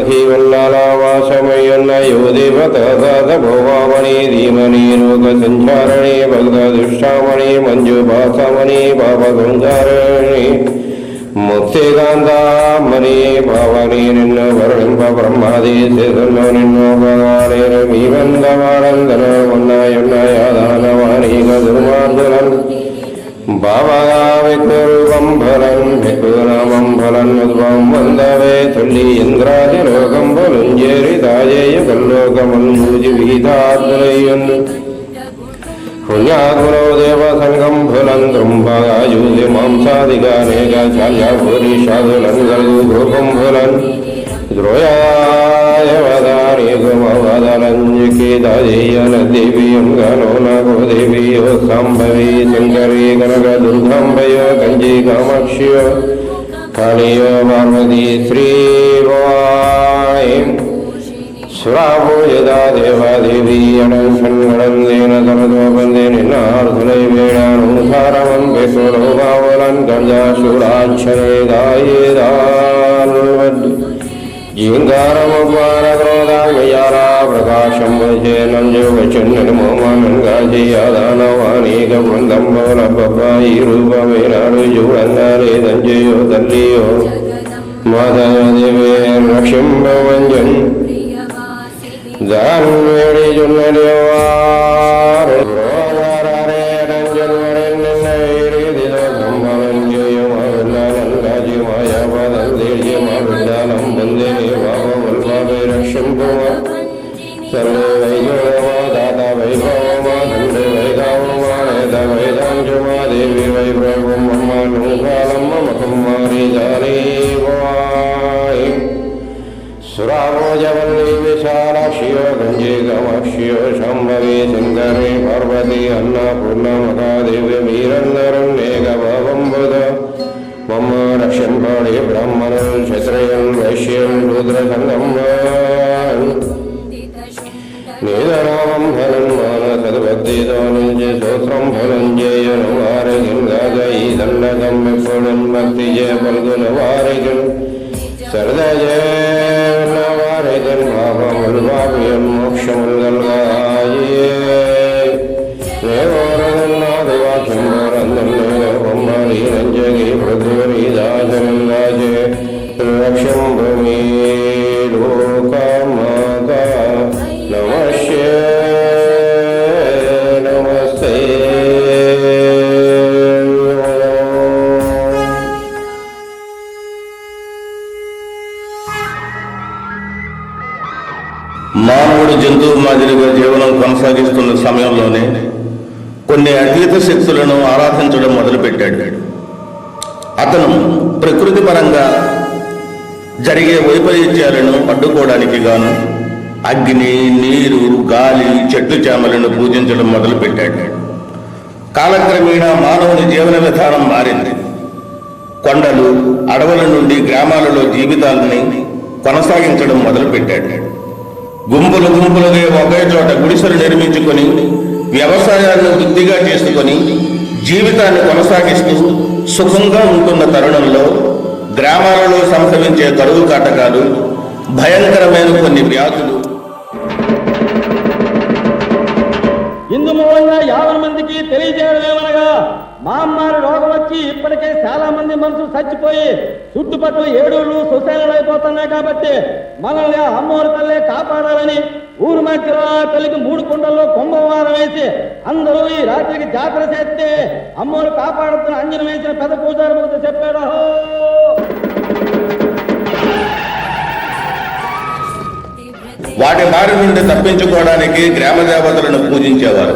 మహీవల్లావాసమయ్యన్న యువదేవతామణి ధీమణి లోక సంచారణి భక్తదుష్టామణి మంజుభాసమణి పాపసంచారణి ముక్తికాంతామణి భావని నిన్ను వర్ణింప బ్రహ్మాది శేషంలో నిన్ను భగాలేరు మీ వందమానందన ఉన్నాయున్నాయాదానవాణిక దుర్మార్గులం బాబగా వికురూపం ఫలం వికునామం ఫలం ఉద్భవం వందవే తుల్లి ఇంద్రాది లోకం బలుంజేరి తాజేయ కల్లోకమూజి విహితాత్మనయ్యన్ పుణ్యాత్మనో దేవ సంగం ఫలం త్రుంభగా యూసి మాంసాదిగానేక చాల్యాభూరి షాదులం గల్గు గోపం ఫలం ద్రోయాదలంజకేదాజేయనదేవీయం గనో నగో దేవీయో సాంభవీ శంకరీ కనక దుర్గాంబయో కంజీ కామాక్ష్యో కాళీయో పార్వతీ శ్రీవాణి సురాభో యదా దేవాదేవీ అనంషన్గణందేన తమదోబందే నిన్నార్థులై వేణానుసారమం పెసోలో భావలన్ గంజాశూరాక్షరే గాయేదాన్వడ్ జీంగారమపారక్రోధామయారా ప్రకాశం వచేనం జోవచున్నమోమానం గాజయాదానవానేక బృందంబోలబ్బాయి రూపమేనాడు జూడంగాలేదంజయో తల్లియో మాధవదేవే రక్షింభవంజన్ దాన్వేడి జున్నదేవారు సర్వే వైగోమా దాత వైభవమా దండే వైగామా నేత వైదాంశమా దేవి వైభవమ్మ నూకాలమ్మ మకమ్మారి జారీవాయి సురాభోజవల్లి విశాలాక్షియో గంజే కామాక్షియో శాంభవి శంకరే పార్వతి అన్నపూర్ణమకాదేవి మీరందరం మేఘభవంబుధ మమ్మ రక్షంపడే బ్రాహ్మణం క్షత్రియం వైశ్యం శూద్రసంగం నేదరామం ఫలం మాన సద్భక్తిదోనించే స్తోత్రం ఫలం జయను వారికిం గాజయి దండకం విప్పుడం భక్తి జయ పల్గుల వారికిం సరదజన వారికిం పాపముల్ పాపియం మోక్షముల్ గల్గాయే నేవోరదన్నాది వాక్యం వరందన్నేల బొమ్మరి రంజగి పృథివీ దాసనం రాజే రక్షం భూమి లోకమాత నమస్తే నమస్తే. మానవుడు జంతువు మాదిరిగా జీవనం కొనసాగిస్తున్న సమయంలోనే కొన్ని అతీత శక్తులను ఆరాధించడం మొదలుపెట్టాడు. అతను ప్రకృతి పరంగా జరిగే వైపరీత్యాలను అడ్డుకోవడానికి గాను అగ్ని, నీరు, గాలి, చెట్టు చేమలను పూజించడం మొదలుపెట్టాడు. కాలక్రమేణా మానవుని జీవన విధానం మారింది. కొండలు, అడవుల నుండి గ్రామాలలో జీవితాలని కొనసాగించడం మొదలుపెట్టాడు. గుంపులు గుంపులుగా ఒకే చోట గుడిసెలు నిర్మించుకొని వ్యవసాయాన్ని వృత్తిగా చేసుకొని జీవితాన్ని కొనసాగిస్తూ సుఖంగా ఉంటున్న తరుణంలో గ్రామాలలో సంభవించే కరువు కాటకాలు, భయంకరమైన కొన్ని వ్యాధులు ఇందు మూలంగా 50 మందికి తెలియజేయడమేమనగా మహమ్మారి రోగం వచ్చి ఇప్పటికే చాలా మంది మనుషులు చచ్చిపోయి చుట్టుపక్కల ఏడూళ్ళు సుశాలైపోతున్నాయి. కాబట్టి మనల్ని అమ్మవారి తల్లే కాపాడాలని ఊరు మధ్యలో తల్లికి 3 కుండల్లో కుంభవారం వేసి అందరూ ఈ రాత్రికి జాతర చేస్తే అమ్మవారు కాపాడుతున్న అంజనం వేసిన పెద్ద పూజారి ముగ్గురు చెప్పాడు. వాటి బారి నుండి తప్పించుకోవడానికి గ్రామ దేవతలను పూజించేవారు.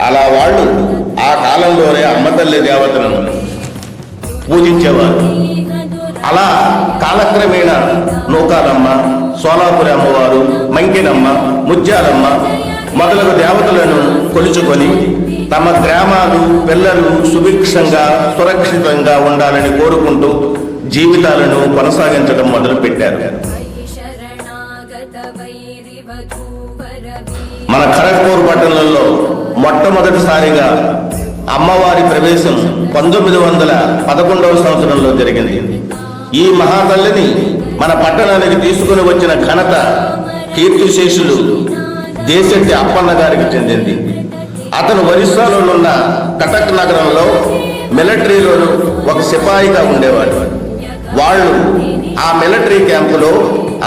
అలా వాళ్ళు ఆ కాలంలోనే అమ్మతల్లి దేవతలను పూజించేవారు. అలా కాలక్రమేణా నూకాలమ్మ, సోలాపురి అమ్మవారు, మంకినమ్మ, ముత్యాలమ్మ మొదలగు దేవతలను కొలుచుకొని తమ గ్రామాలు, పిల్లలు సుభిక్షంగా సురక్షితంగా ఉండాలని కోరుకుంటూ జీవితాలను కొనసాగించడం మొదలుపెట్టారు. మన ఖరగ్పూర్ పట్టణంలో మొట్టమొదటిసారిగా అమ్మవారి ప్రవేశం 1911వ సంవత్సరంలో జరిగింది. ఈ మహాతల్లిని మన పట్టణానికి తీసుకుని వచ్చిన ఘనత కీర్తిశేషులు దేశెట్టి అప్పన్న గారికి చెందింది. అతను ఒరిస్సాలోనున్న కటక్ నగరంలో మిలిటరీలోను ఒక సిపాయిగా ఉండేవాడు. వాళ్ళు ఆ మిలిటరీ క్యాంపులో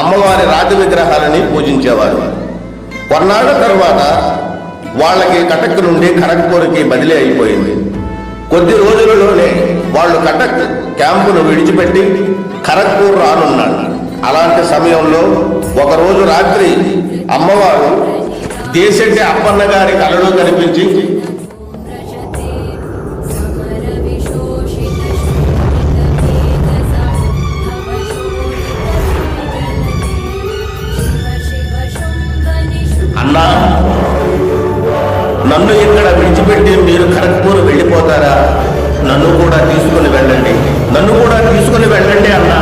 అమ్మవారి రాతి విగ్రహాలని పూజించేవారు. కొన్నాళ్ల తర్వాత వాళ్ళకి కటక్ నుండి ఖరగ్పూర్కి బదిలీ అయిపోయింది. కొద్ది రోజులలోనే వాళ్ళు కటక్ క్యాంపును విడిచిపెట్టి ఖరగ్పూర్ రానున్నాడు. అలాంటి సమయంలో ఒకరోజు రాత్రి అమ్మవారు దేశెట్టి అప్పన్న గారి కలలో కనిపించి అన్నా, నన్ను ఇక్కడ విడిచిపెట్టి మీరు ఖరగ్పూర్ వెళ్ళిపోతారా? నన్ను కూడా తీసుకుని వెళ్ళండి, నన్ను కూడా తీసుకుని వెళ్ళండి అన్నా,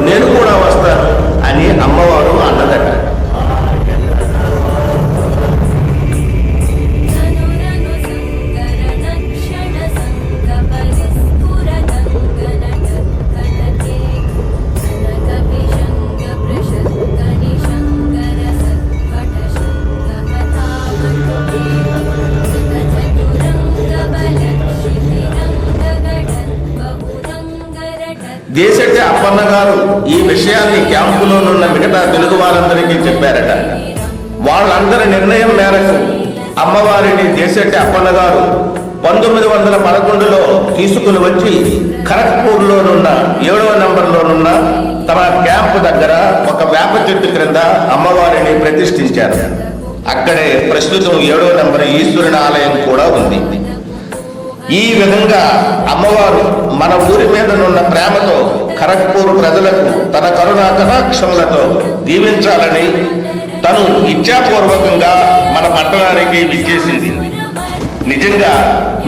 నేను కూడా వస్తాను అని అమ్మవారు అన్నదట. దేశెట్టి అప్పన్న గారు ఈ విషయాన్ని క్యాంపులోనున్న మిగతా తెలుగు వారందరికీ చెప్పారట. వాళ్ళందరి నిర్ణయం మేరకు అమ్మవారిని దేశెట్టి అప్పన్న గారు 1911లో తీసుకుని వచ్చి ఖరగ్పూర్లోనున్న 7వ నంబర్లోనున్న తమ క్యాంపు దగ్గర ఒక వేప చెట్టు క్రింద అమ్మవారిని ప్రతిష్ఠించారు. అక్కడే ప్రస్తుతం 7వ నంబర్ ఈశ్వరుని ఆలయం కూడా ఉంది. ఈ విధంగా అమ్మవారు మన ఊరి మీదనున్న ప్రేమతో ఖరగ్పూర్ ప్రజలకు తన కరుణా కటాక్షములతో దీవించాలని తను ఇచ్ఛాపూర్వకంగా మన పట్టణానికి విచ్చేసింది. నిజంగా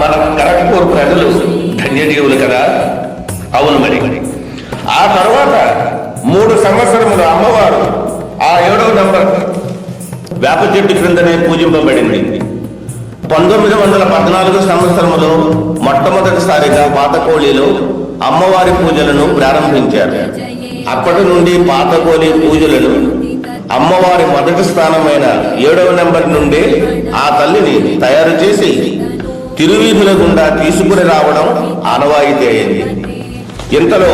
మన ఖరగ్పూర్ ప్రజలు ధన్యజీవులు కదా. అవును మరి. ఆ తర్వాత 3 సంవత్సరములు అమ్మవారు ఆ 7వ నంబర్ వేప చెట్టు క్రిందనే పూజింపబడింది. 1914 సంవత్సరంలో మొట్టమొదటిసారిగా పాతకోళిలో అమ్మవారి పూజలను ప్రారంభించారు. అప్పటి నుండి పాతకోళి పూజలను అమ్మవారి మొదటి స్థానమైన 7వ నంబర్ నుండి ఆ తల్లిని తయారు చేసి తిరువీధుల గుండా తీసుకుని రావడం ఆనవాయితీ అయింది. ఇంతలో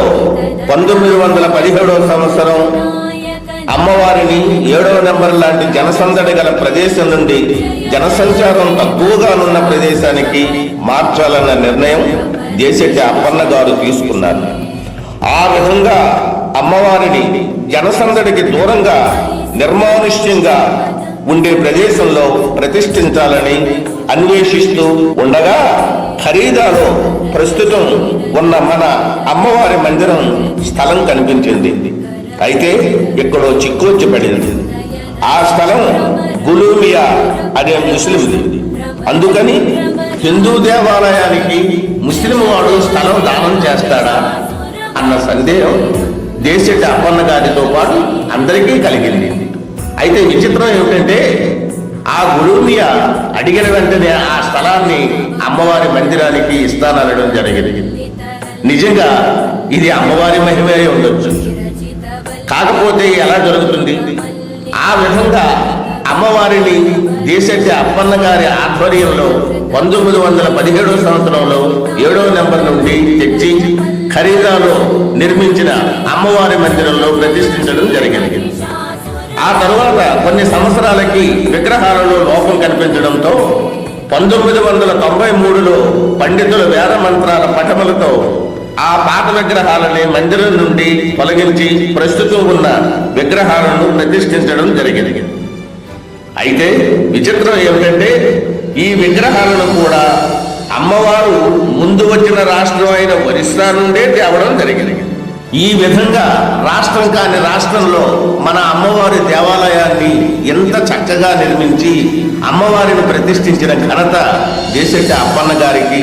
1917వ సంవత్సరం అమ్మవారిని 7వ నంబర్ లాంటి జనసందడి గల ప్రదేశం నుండి జనసంచారం తక్కువగానున్న ప్రదేశానికి మార్చాలన్న నిర్ణయం దేశెట్టి అప్పన్న గారు తీసుకున్నారు. ఆ విధంగా అమ్మవారిని జనసందడికి దూరంగా నిర్మానుష్యంగా ఉండే ప్రదేశంలో ప్రతిష్ఠించాలని అన్వేషిస్తూ ఉండగా ఖరీదాలో ప్రస్తుతం ఉన్న మన అమ్మవారి మందిరం స్థలం కనిపించింది. అయితే ఎక్కడో చిక్కొచ్చి పడింది. ఆ స్థలం గులూమియా అనే ముస్లింది. అందుకని హిందూ దేవాలయానికి ముస్లిం వాడు స్థలం దానం చేస్తాడా అన్న సందేహం దేశెట్టి అప్పన్న గారితో పాటు అందరికీ కలిగింది. అయితే విచిత్రం ఏమిటంటే ఆ గులూమియా అడిగిన వెంటనే ఆ స్థలాన్ని అమ్మవారి మందిరానికి ఇస్తాననడం జరిగింది. నిజంగా ఇది అమ్మవారి మహిమే ఉండొచ్చు. కాకపోతే ఎలా జరుగుతుంది? ఆ విధంగా అమ్మవారిని దేశెట్టి అప్పన్న గారి ఆధ్వర్యంలో 1917వ సంవత్సరంలో 7వ నంబర్ నుండి తెచ్చి ఖరీదాలో నిర్మించిన అమ్మవారి మందిరంలో ప్రతిష్ఠించడం జరిగింది. ఆ తరువాత కొన్ని సంవత్సరాలకి విగ్రహాలలో లోపం కనిపించడంతో 1993లో పండితుల వేద మంత్రాల పఠములతో ఆ పాత విగ్రహాలని మందిరం నుండి తొలగించి ప్రస్తుతం ఉన్న విగ్రహాలను ప్రతిష్ఠించడం జరిగింది. అయితే విచిత్రం ఏమిటంటే ఈ విగ్రహాలను కూడా అమ్మవారు ముందు వచ్చిన రాష్ట్రం అయిన ఒరిస్సా నుండే తేవడం జరిగింది. ఈ విధంగా రాష్ట్రం కాని రాష్ట్రంలో మన అమ్మవారి దేవాలయాన్ని ఎంత చక్కగా నిర్మించి అమ్మవారిని ప్రతిష్ఠించిన ఘనత దేశెట్టి అప్పన్న గారికి,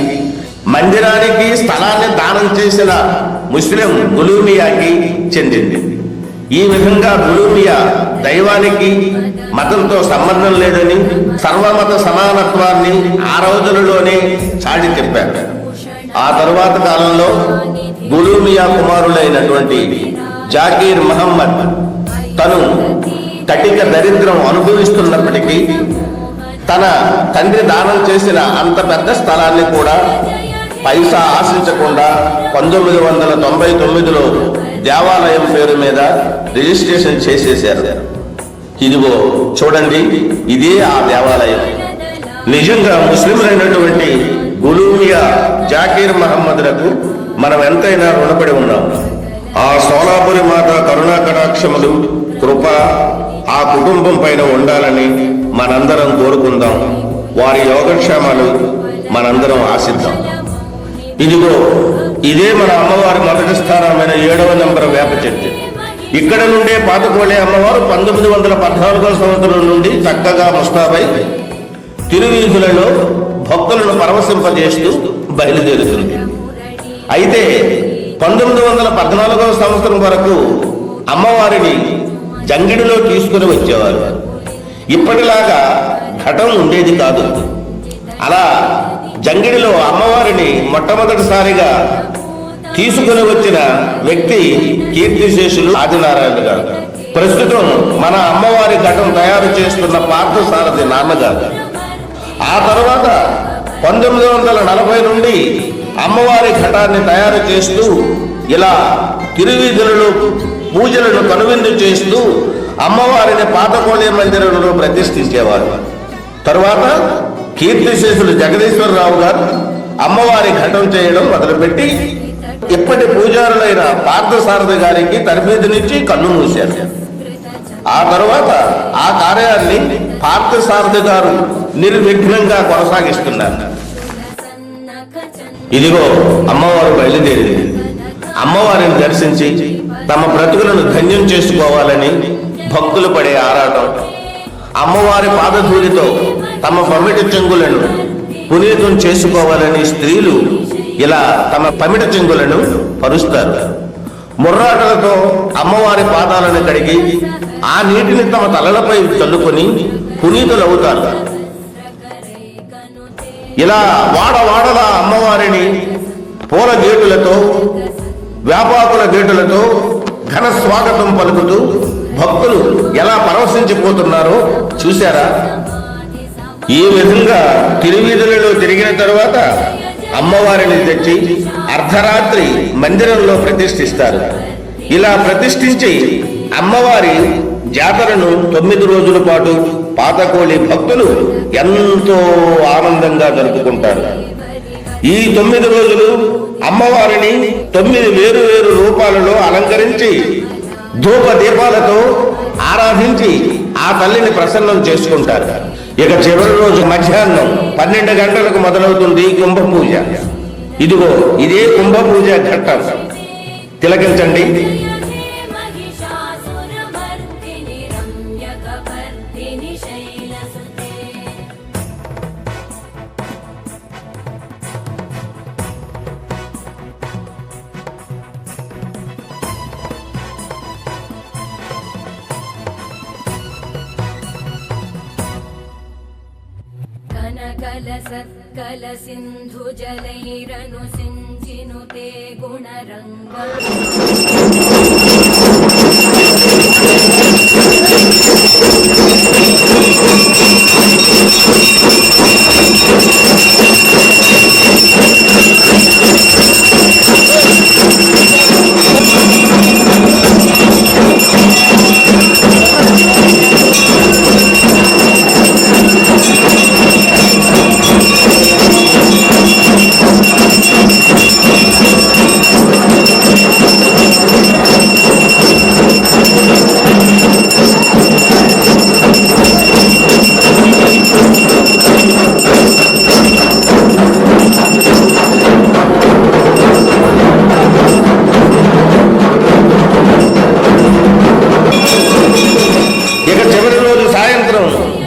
మందిరానికి స్థలాన్ని దానం చేసిన ముస్లిం గులూమియాకి చెందింది. ఈ విధంగా గులూమియా దైవానికి మతంతో సంబంధం లేదని సర్వమత సమానత్వాన్ని ఆ రోజులలోనే చాటి చెప్పారు. ఆ తరువాత కాలంలో గులూమియా కుమారులైనటువంటి జాకీర్ మహమ్మద్ తను కటిక దరిద్రం అనుభవిస్తున్నప్పటికీ తన తండ్రి దానం చేసిన అంత పెద్ద స్థలాన్ని కూడా పైసా ఆశించకుండా 1999లో దేవాలయం పేరు మీద రిజిస్ట్రేషన్ చేసేశారు. ఇదిగో చూడండి, ఇదే ఆ దేవాలయం. నిజంగా ముస్లింలైనటువంటి గులూమియా జాకీర్ మహమ్మద్లకు మనం ఎంతైనా రుణపడి ఉన్నాం. ఆ సోలాపురి మాత కరుణా కటాక్షములు కృప ఆ కుటుంబం పైన ఉండాలని మనందరం కోరుకుందాం. వారి యోగక్షేమాలు మనందరం ఆశిద్దాం. ఇదిగో ఇదే మన అమ్మవారి మొదటి స్థానమైన 7వ నెంబర్ వేప చెట్టు. ఇక్కడ నుండే పాతకోళే అమ్మవారు 1914వ సంవత్సరం నుండి చక్కగా ముస్తాబై తిరువీధులలో భక్తులను పరవశింపజేస్తూ బయలుదేరుతుంది. అయితే 1914వ సంవత్సరం వరకు అమ్మవారిని జంగిడిలో తీసుకుని వచ్చేవారు. ఇప్పటిలాగా ఘటం ఉండేది కాదు. అలా జంగిడిలో అమ్మవారిని మొట్టమొదటిసారిగా తీసుకుని వచ్చిన వ్యక్తి కీర్తిశేషులు ఆదినారాయణ గారు. ప్రస్తుతం మన అమ్మవారి ఘటం తయారు చేస్తున్న పార్థసారథి నాన్నగారు. ఆ తర్వాత 1940 నుండి అమ్మవారి ఘటాన్ని తయారు చేస్తూ ఇలా తిరువీధులలో పూజలను కనువిందు చేస్తూ అమ్మవారిని పాతకోళే మందిరంలో ప్రతిష్ఠించేవారు. తరువాత కీర్తిశేషులు జగదీశ్వరరావు గారు అమ్మవారి ఘటం చేయడం మొదలుపెట్టి ఇప్పటి పూజారులైన పార్థసారథి గారికి తరబేదునిచ్చి కన్ను మూశారు. ఆ తరువాత ఆ కార్యాన్ని పార్థసారథి గారు నిర్విఘ్నంగా కొనసాగిస్తున్నారు. ఇదిగో అమ్మవారు బయలుదేరింది. అమ్మవారిని దర్శించి తమ బ్రతుకులను ధన్యం చేసుకోవాలని భక్తులు పడే ఆరాటం, అమ్మవారి పాదధూళితో తమ పమిట చెంగులను పునీతం చేసుకోవాలని స్త్రీలు ఇలా తమ పమిట చెంగులను పరుస్తారు. ముర్రాటలతో అమ్మవారి పాదాలను కడిగి ఆ నీటిని తమ తలలపై చల్లుకొని పునీతులవుతారు. ఇలా వాడవాడల అమ్మవారిని పూల గేటులతో వ్యాపాకుల గేటులతో ఘన స్వాగతం పలుకుతూ భక్తులు ఎలా పరవశించిపోతున్నారో చూశారా? ఈ విధంగా తిరువీధులలో తిరిగిన తరువాత అమ్మవారిని తెచ్చి అర్ధరాత్రి మందిరంలో ప్రతిష్ఠిస్తారు. ఇలా ప్రతిష్ఠించి అమ్మవారి జాతరను 9 రోజుల పాటు పాతకోళి భక్తులు ఎంతో ఆనందంగా జరుపుకుంటారు. ఈ 9 రోజులు అమ్మవారిని 9 వేరు రూపాలలో అలంకరించి ధూప దీపాలతో ఆరాధించి ఆ తల్లిని ప్రసన్నం చేసుకుంటారు. ఇక చివరి రోజు మధ్యాహ్నం 12 గంటలకు మొదలవుతుంది కుంభ పూజ. ఇదిగో ఇదే కుంభ పూజ ఘట్టం. తిలకించండి. కల సత్కల సింధు జలైరను సించినుతే గుణరంగ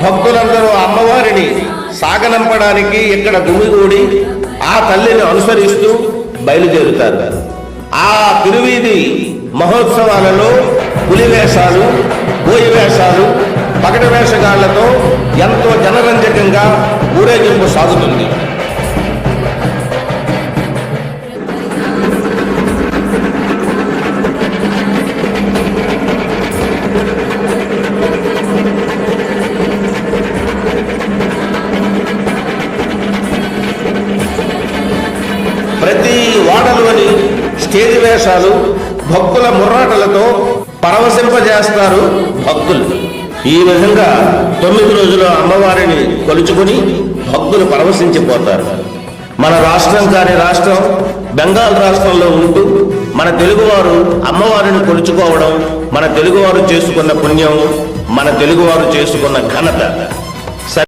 భక్తులందరూ అమ్మవారిని సాగనంపడానికి ఇక్కడ గుమిగూడి ఆ తల్లిని అనుసరిస్తూ బయలుదేరుతారు. ఆ తిరువీధి మహోత్సవాలలో పులివేషాలు, బోయి వేషాలు, పగటి వేషగాళ్లతో ఎంతో జనరంజకంగా ఊరేగింపు సాగుతుంది. వేషాలు భక్తుల ముర్రాటలతో పరవశింపజేస్తారు భక్తులు. ఈ విధంగా 9 రోజులు అమ్మవారిని కొలుచుకుని భక్తులు పరవశించిపోతారు. మన రాష్ట్రం కాని రాష్ట్రం బెంగాల్ రాష్ట్రంలో ఉంటూ మన తెలుగువారు అమ్మవారిని కొలుచుకోవడం మన తెలుగువారు చేసుకున్న పుణ్యం, మన తెలుగువారు చేసుకున్న ఘనత.